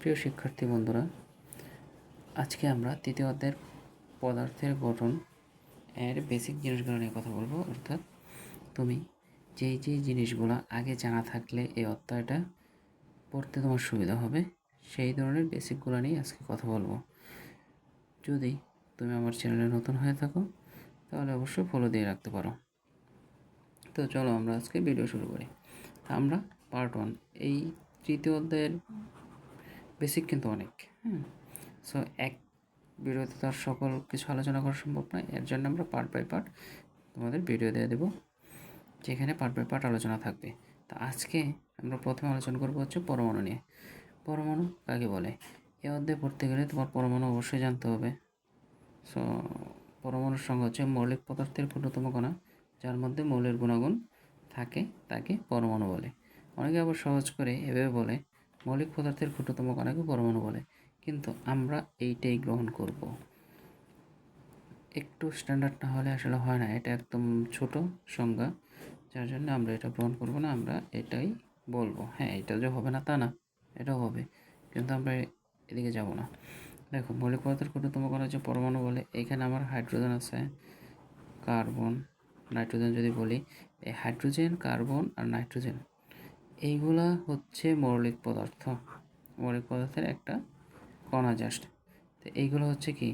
প্রিয় শিক্ষার্থী বন্ধুরা, আজকে আমরা তৃতীয় অধ্যায়ের পদার্থের গঠন এর বেসিক জিনিসগুলো নিয়ে কথা বলবো। অর্থাৎ তুমি যেই জিনিসগুলো আগে জানা থাকলে এই অধ্যায়টা পড়তে তোমার সুবিধা হবে, সেই ধরনের বেসিকগুলো নিয়ে আজকে কথা বলবো। যদি তুমি আমার চ্যানেলে নতুন হয়ে থাকো তাহলে অবশ্যই ফলো দিয়ে রাখতে পারো। তো চলো আমরা আজকে ভিডিও শুরু করি। আমরা পার্ট 1, এই তৃতীয় অধ্যায়ের বেসিক কিন্তু অনেক। সো এক ভিডিওতে তার সকল কিছু আলোচনা করা সম্ভব নয়, এর জন্য আমরা পার্ট বাই পার্ট তোমাদের ভিডিও দিয়ে দেবো, যেখানে পার্ট বাই পার্ট আলোচনা থাকবে। তো আজকে আমরা প্রথমে আলোচনা করবো হচ্ছে পরমাণু নিয়ে। পরমাণু কাকে বলে? এ অধ্যায় পড়তে গেলে তোমার পরমাণু অবশ্যই জানতে হবে। সো পরমাণুর সংজ্ঞা হচ্ছে মৌলিক পদার্থের ক্ষুদ্রতম কণা, যার মধ্যে মৌলের গুণাগুণ থাকে, তাকে পরমাণু বলে। অনেকে আবার সহজ করে এভাবে বলে মৌলিক পদার্থের ক্ষুদ্রতম কণাকে পরমাণু বলে, কিন্তু আমরা এইটাই গ্রহণ করব। একটু স্ট্যান্ডার্ড না হলে আসলে হয় না, এটা একদম ছোট সংজ্ঞা, যার জন্য আমরা এটা গ্রহণ করব না, আমরা এটাই বলবো। হ্যাঁ, এটা যে হবে না তা না, এটাও হবে, কিন্তু আমরা এদিকে যাব না। দেখো, মৌলিক পদার্থের ক্ষুদ্রতম কণা যে পরমাণু বলে, এখানে আমার হাইড্রোজেন আছে, কার্বন, নাইট্রোজেন যদি বলি, এই হাইড্রোজেন, কার্বন আর নাইট্রোজেন এইগুলা হচ্ছে মৌলিক পদার্থ, মৌলিক পদার্থের একটা কণা জাস্ট। তো এইগুলো হচ্ছে কি,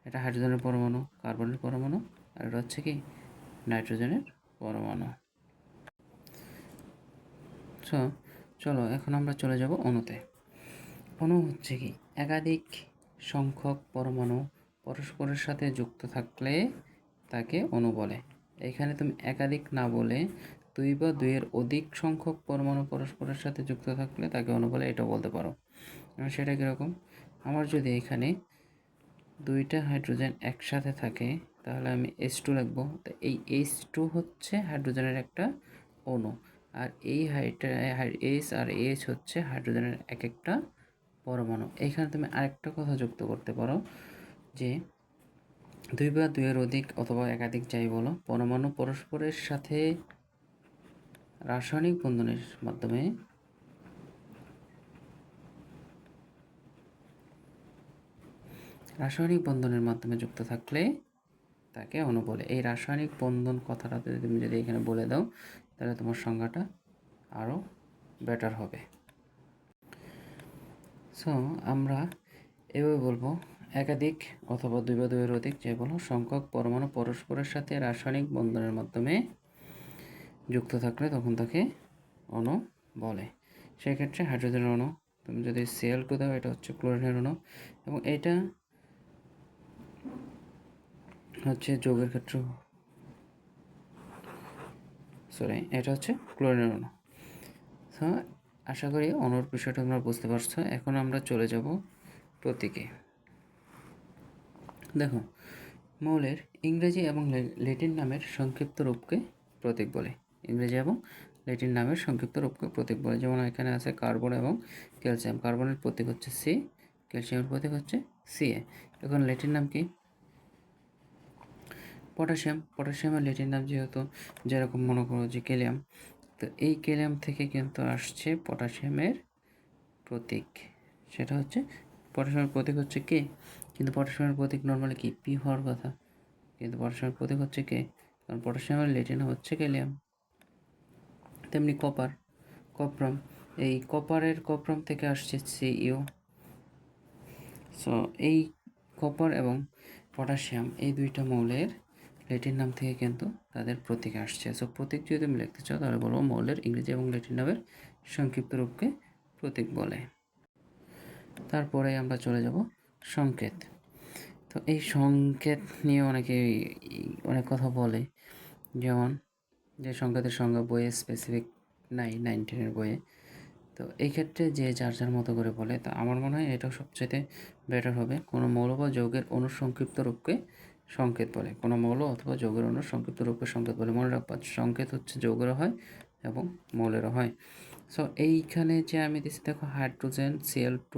এটা হাইড্রোজেনের পরমাণু, কার্বনের পরমাণু, আর এটা হচ্ছে কি নাইট্রোজেনের পরমাণু। সো চলো এখন আমরা চলে যাব অণুতে। অণু হচ্ছে কি, একাধিক সংখ্যক পরমাণু পরস্পরের সাথে যুক্ত থাকলে তাকে অণু বলে। এখানে তুমি একাধিক না বলে 2 বা 2-এর অধিক সংখ্যক পরমাণু পরস্পরের সাথে যুক্ত থাকলে তাকে অণু বলে, এটাও বলতে পারো। সেটা কীরকম? আমার যদি এখানে 2টা হাইড্রোজেন একসাথে থাকে তাহলে আমি H2 লিখব। তো এই H2 হচ্ছে হাইড্রোজেনের একটা অণু, আর এই H আর H হচ্ছে হাইড্রোজেনের এক একটা পরমাণু। এইখানে তুমি আরেকটা কথা যুক্ত করতে পারো যে 2 বা 2-এর অধিক অথবা একাধিক যাই বলো, পরমাণু পরস্পরের সাথে রাসায়নিক বন্ধনের মাধ্যমে যুক্ত থাকলে তাকে অণু বলে। এই রাসায়নিক বন্ধন কথাটা তুমি যদি এখানে বলে দাও তাহলে তোমার সংজ্ঞাটা আরও বেটার হবে। সো আমরা এভাবে বলবো, একাধিক অথবা 2 বা 2-এর অধিক যে বলো সংখ্যক পরমাণু পরস্পরের সাথে রাসায়নিক বন্ধনের মাধ্যমে যুক্ত থাকলে তখন তাকে অণু বলে। সেক্ষেত্রে হাইড্রোজেনের অণু, তুমি যদি Cl2 দাও, এটা হচ্ছে ক্লোরিনের অণু, এবং এটা হচ্ছে যৌগের ক্ষেত্রে, এটা হচ্ছে ক্লোরিনের অণু। তো আশা করি অণুর বিষয়টা তোমরা বুঝতে পারছো। এখন আমরা চলে যাব প্রতীকে। দেখো, মৌলের ইংরেজি এবং ল্যাটিন নামের সংক্ষিপ্ত রূপকে প্রতীক বলে। ইংরেজি এবং ল্যাটিন নামের সংক্ষিপ্ত রূপকে প্রতীক বলে। যেমন এখানে আছে কার্বন এবং ক্যালসিয়াম, কার্বনের প্রতীক হচ্ছে সি, ক্যালসিয়ামের প্রতীক হচ্ছে Ca। এখন ল্যাটিন নাম কি? পটাশিয়াম। পটাশিয়ামের ল্যাটিন নাম যেহেতু, যেরকম মনে করো যে ক্যালিয়াম, তো এই ক্যালিয়াম থেকে কিন্তু আসছে পটাশিয়ামের প্রতীক, সেটা হচ্ছে পটাশিয়ামের প্রতীক হচ্ছে কে, কিন্তু পটাশিয়ামের প্রতীক নর্মালি কি পি হওয়ার কথা, কিন্তু পটাশিয়ামের প্রতীক হচ্ছে কে, কারণ পটাশিয়ামের ল্যাটিন হচ্ছে ক্যালিয়াম। তেমনি কপার, কপ্রাম, এই কপার থেকে আসছে Cu। সো এই কপার এবং পটাশিয়াম এই দুইটা মৌলের ল্যাটিন নাম থেকে কিন্তু তাদের প্রতীক আসছে। সো প্রতীক যদি তুমি লিখতে চাও তাহলে বলবো মৌলের ইংরেজি এবং ল্যাটিন নামের সংক্ষিপ্ত রূপকে প্রতীক বলে। তারপরে আমরা চলে যাব সংকেত। তো এই সংকেত নিয়ে অনেকে অনেক কথা বলে, যেমন যে সংকেতের সংজ্ঞা বইয়ে স্পেসিফিক নাই, 9-10-এর বইয়ে। তো এই ক্ষেত্রে যে যার মতো করে বলে, তা আমার মনে হয় এটা সবচেয়ে বেটার হবে। কোনো মৌল বা যৌগের অণুর সংক্ষিপ্ত রূপকে সংকেত বলে। কোনো মৌল অথবা যৌগের অণুর সংক্ষিপ্ত রূপকে সংকেত বলে। মনে রাখবা, সংকেত হচ্ছে যৌগেরও হয় এবং মৌলেরও হয়। সো এইখানে যে আমি দিচ্ছি দেখো, হাইড্রোজেন, Cl2,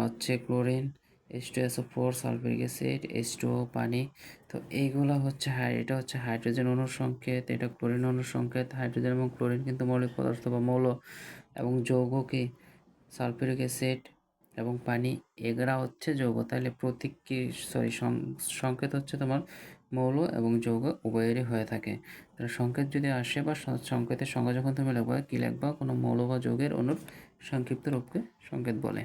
হচ্ছে chlorine, H2SO4, sulphuric acid, H2O, পানি। তো এইগুলো হচ্ছে এটা হচ্ছে হাইড্রোজেন অণুর সংকেত, এটা ক্লোরিন অণুর সংকেত। হাইড্রোজেন এবং ক্লোরিন কিন্তু মৌলিক পদার্থ বা মৌল, এবং যৌগ কি সালফিউরিক অ্যাসিড এবং পানি, এগুলা হচ্ছে যৌগ। তাহলে প্রতীক কি, সরি, সংকেত হচ্ছে তোমার মৌল এবং যৌগ উভয়েরই হয়ে থাকে। তাহলে সংকেত যদি আসে বা সংকেতের সংজ্ঞা যখন তুমি লিখবা, কী লিখবা? কোনো মৌল বা যৌগের অণুর সংক্ষিপ্ত রূপকে সংকেত বলে।